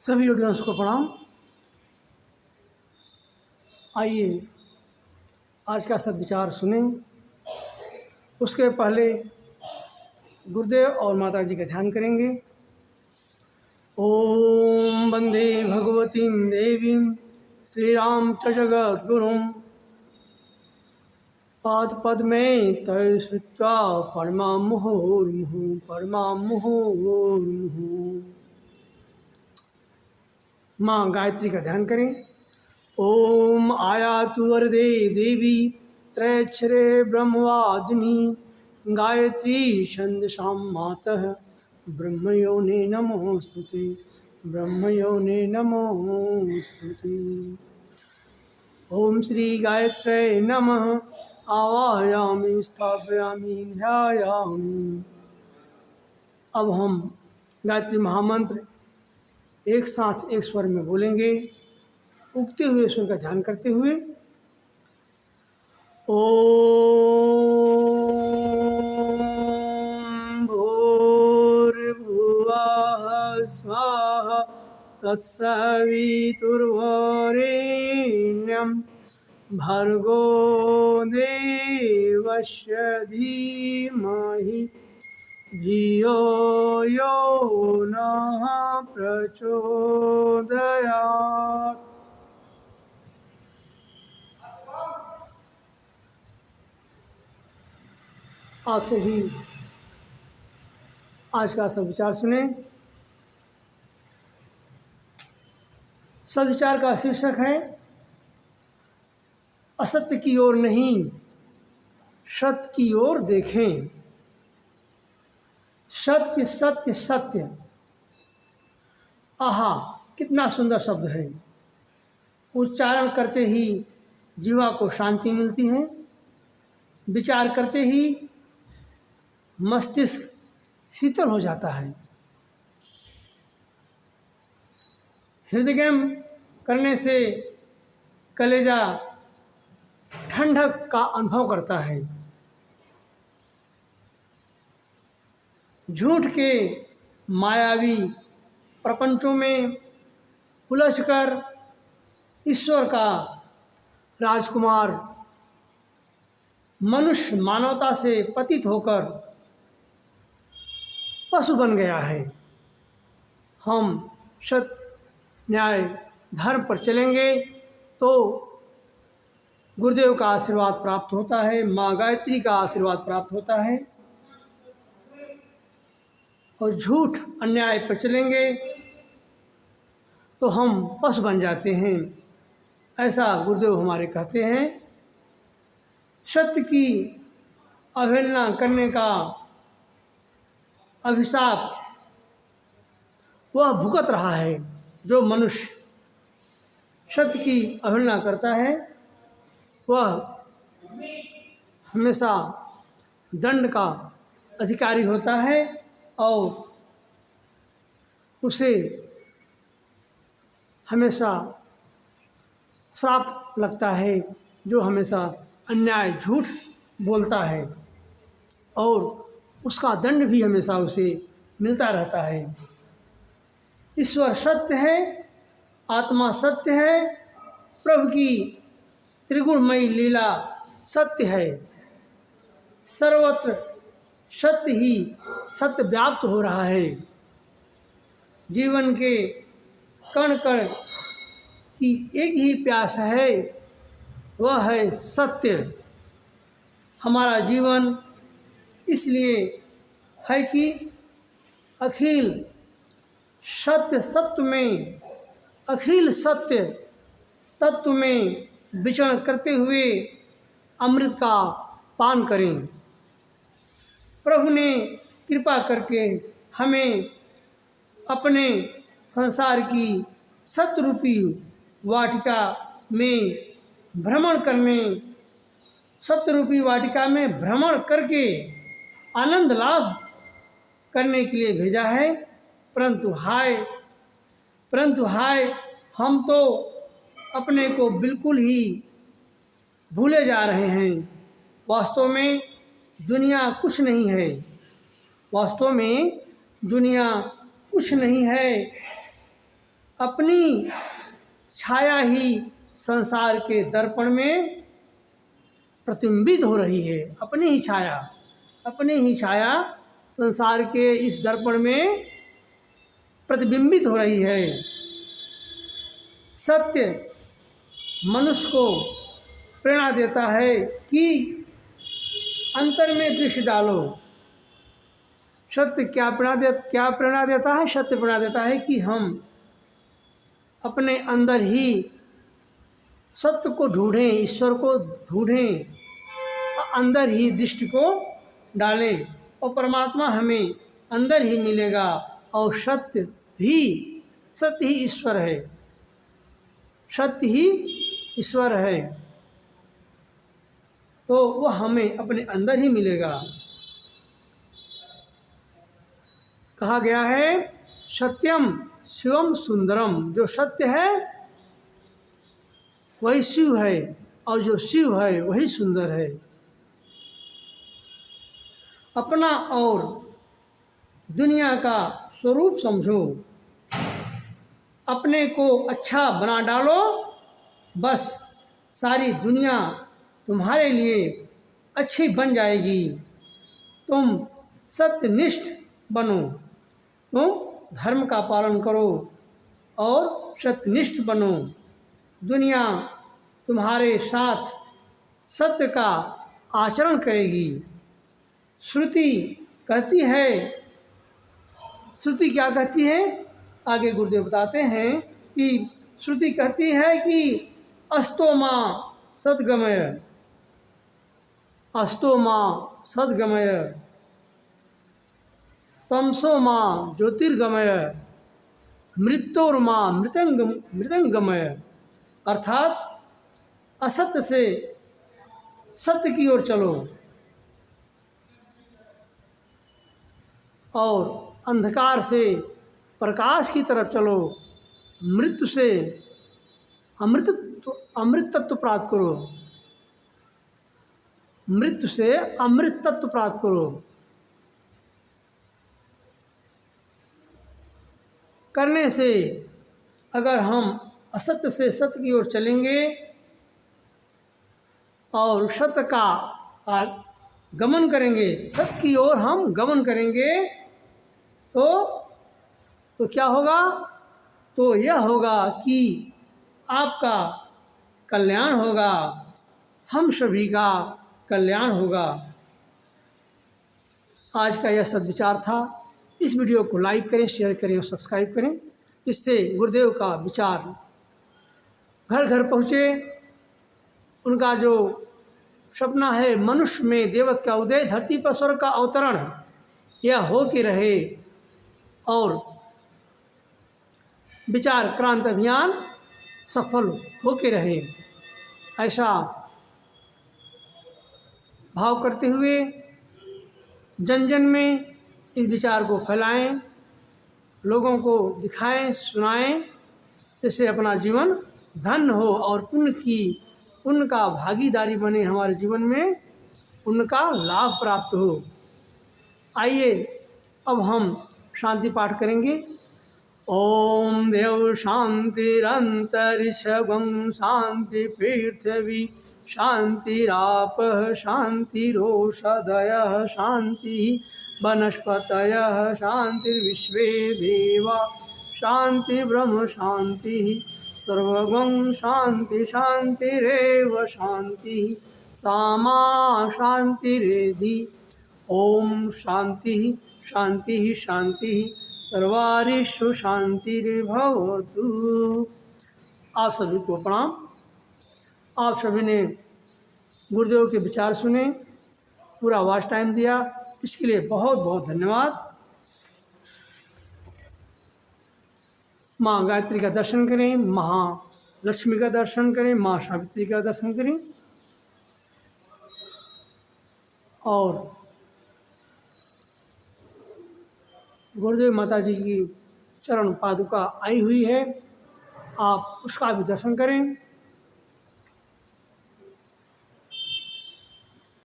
सभी ऑडियंस को प्रणाम। आइए आज का सद्विचार सुने। उसके पहले गुरुदेव और माता जी का ध्यान करेंगे। ओम वंदे भगवतीं देवीं श्रीराम च जगद्गुरुं पादपद्मे तय श्रुत्वा परमा मुहुर्मुहुः। माँ गायत्री का ध्यान करें। ओम आयातु वरदे देवी त्रैक्षरे ब्रह्मवादिनी गायत्री छंदसां मातः ब्रह्मयोने नमोस्तुते ब्रह्मयोने नमोस्तुते। ओम श्री गायत्रे नमः आवाहयामि स्थापयामि ध्यायामि। अब हम गायत्री महामंत्र एक साथ एक स्वर में बोलेंगे, उगते हुए स्वर का ध्यान करते हुए। ओम भूर्भुवः स्वः तत्सवितुर्वरेण्यं भर्गो देवस्य धीमहि धियो यो नः प्रचोदयात्। आप सभी आज का सद्विचार सुने। सद्विचार का शीर्षक है असत्य की ओर नहीं, सत्य की ओर देखें। सत्य सत्य सत्य, आहा कितना सुंदर शब्द है। उच्चारण करते ही जीवा को शांति मिलती है, विचार करते ही मस्तिष्क शीतल हो जाता है, हृदयंगम करने से कलेजा ठंडक का अनुभव करता है। झूठ के मायावी प्रपंचों में उलझकर ईश्वर का राजकुमार मनुष्य मानवता से पतित होकर पशु बन गया है। हम सत्य न्याय धर्म पर चलेंगे तो गुरुदेव का आशीर्वाद प्राप्त होता है, माँ गायत्री का आशीर्वाद प्राप्त होता है। और झूठ अन्याय पर चलेंगे तो हम पशु बन जाते हैं, ऐसा गुरुदेव हमारे कहते हैं। सत्य की अवहेलना करने का अभिशाप वह भुगत रहा है। जो मनुष्य सत्य की अवहेलना करता है वह हमेशा दंड का अधिकारी होता है और उसे हमेशा श्राप लगता है। जो हमेशा अन्याय झूठ बोलता है और उसका दंड भी हमेशा उसे मिलता रहता है। ईश्वर सत्य है, आत्मा सत्य है, प्रभु की त्रिगुणमयी लीला सत्य है। सर्वत्र सत्य ही सत्य व्याप्त हो रहा है। जीवन के कण कण की एक ही प्यास है, वह है सत्य। हमारा जीवन इसलिए है कि अखिल सत्य सत्व में, अखिल सत्य तत्व में विचरण करते हुए अमृत का पान करें। प्रभु ने कृपा करके हमें अपने संसार की सत्यरूपी वाटिका में भ्रमण करने, सत्यरूपी वाटिका में भ्रमण करके आनंद लाभ करने के लिए भेजा है। परंतु हाय हम तो अपने को बिल्कुल ही भूले जा रहे हैं। वास्तव में दुनिया कुछ नहीं है, वास्तव में दुनिया कुछ नहीं है। अपनी छाया ही संसार के दर्पण में प्रतिबिंबित हो रही है। अपनी ही छाया संसार के इस दर्पण में प्रतिबिंबित हो रही है। सत्य मनुष्य को प्रेरणा देता है कि अंतर में दृष्टि डालो। सत्य क्या प्रेरणा देता है? सत्य प्रेरणा देता है कि हम अपने अंदर ही सत्य को ढूंढें, ईश्वर को ढूंढें, अंदर ही दृष्टि को डालें और परमात्मा हमें अंदर ही मिलेगा। और सत्य ही ईश्वर है, सत्य ही ईश्वर है, तो वह हमें अपने अंदर ही मिलेगा। कहा गया है सत्यम शिवम सुंदरम। जो सत्य है वही शिव है और जो शिव है वही सुंदर है। अपना और दुनिया का स्वरूप समझो, अपने को अच्छा बना डालो, बस सारी दुनिया तुम्हारे लिए अच्छी बन जाएगी। तुम सत्यनिष्ठ बनो, तुम धर्म का पालन करो और सत्यनिष्ठ बनो। दुनिया तुम्हारे साथ सत्य का आचरण करेगी। श्रुति कहती है, श्रुति क्या कहती है? आगे गुरुदेव बताते हैं कि श्रुति कहती है कि अस्तो मां सद्गमय, अस्तो मां सद्गमय, तमसो मां ज्योतिर्गमय, मृत्योर्मां मृतंगमय। अर्थात असत्य से सत्य की ओर चलो और अंधकार से प्रकाश की तरफ चलो। मृत्यु से अमृत तत्व प्राप्त करो, मृत्यु से अमृत तत्व प्राप्त करो। करने से अगर हम असत्य से सत्य की ओर चलेंगे और सत्य का गमन करेंगे, सत्य की ओर हम गमन करेंगे, तो क्या होगा? तो यह होगा कि आपका कल्याण होगा, हम सभी का कल्याण होगा। आज का यह सद्विचार था। इस वीडियो को लाइक करें, शेयर करें और सब्सक्राइब करें, इससे गुरुदेव का विचार घर घर पहुँचे। उनका जो सपना है मनुष्य में देवत्व का उदय, धरती पर स्वर्ग का अवतरण, यह हो के रहे और विचार क्रांति अभियान सफल हो के रहे, ऐसा भाव करते हुए जन जन में इस विचार को फैलाएं, लोगों को दिखाएं, सुनाएं, जिससे अपना जीवन धन्य हो और पुण्य का भागीदारी बने, हमारे जीवन में उनका लाभ प्राप्त हो। आइए अब हम शांति पाठ करेंगे। ओम देव शांतिरंतरिक्षगं शांति पृथ्वी शांतिरापः शांतिरोषधयः शांति वनस्पतयः शांतिर्विश्वे देवा शांति ब्रह्म शांति सर्वगं शांति शांतिरेव शांति सामा शांतिरेधि। ओम शांति शांति शांति सर्वारिषु शांतिर्भवतु। आप सभी को प्रणाम। आप सभी ने गुरुदेव के विचार सुने, पूरा वॉच टाइम दिया, इसके लिए बहुत बहुत धन्यवाद। माँ गायत्री का दर्शन करें, महालक्ष्मी का दर्शन करें, माँ सावित्री का दर्शन करें और गुरुदेव माता जी की चरण पादुका आई हुई है, आप उसका भी दर्शन करें।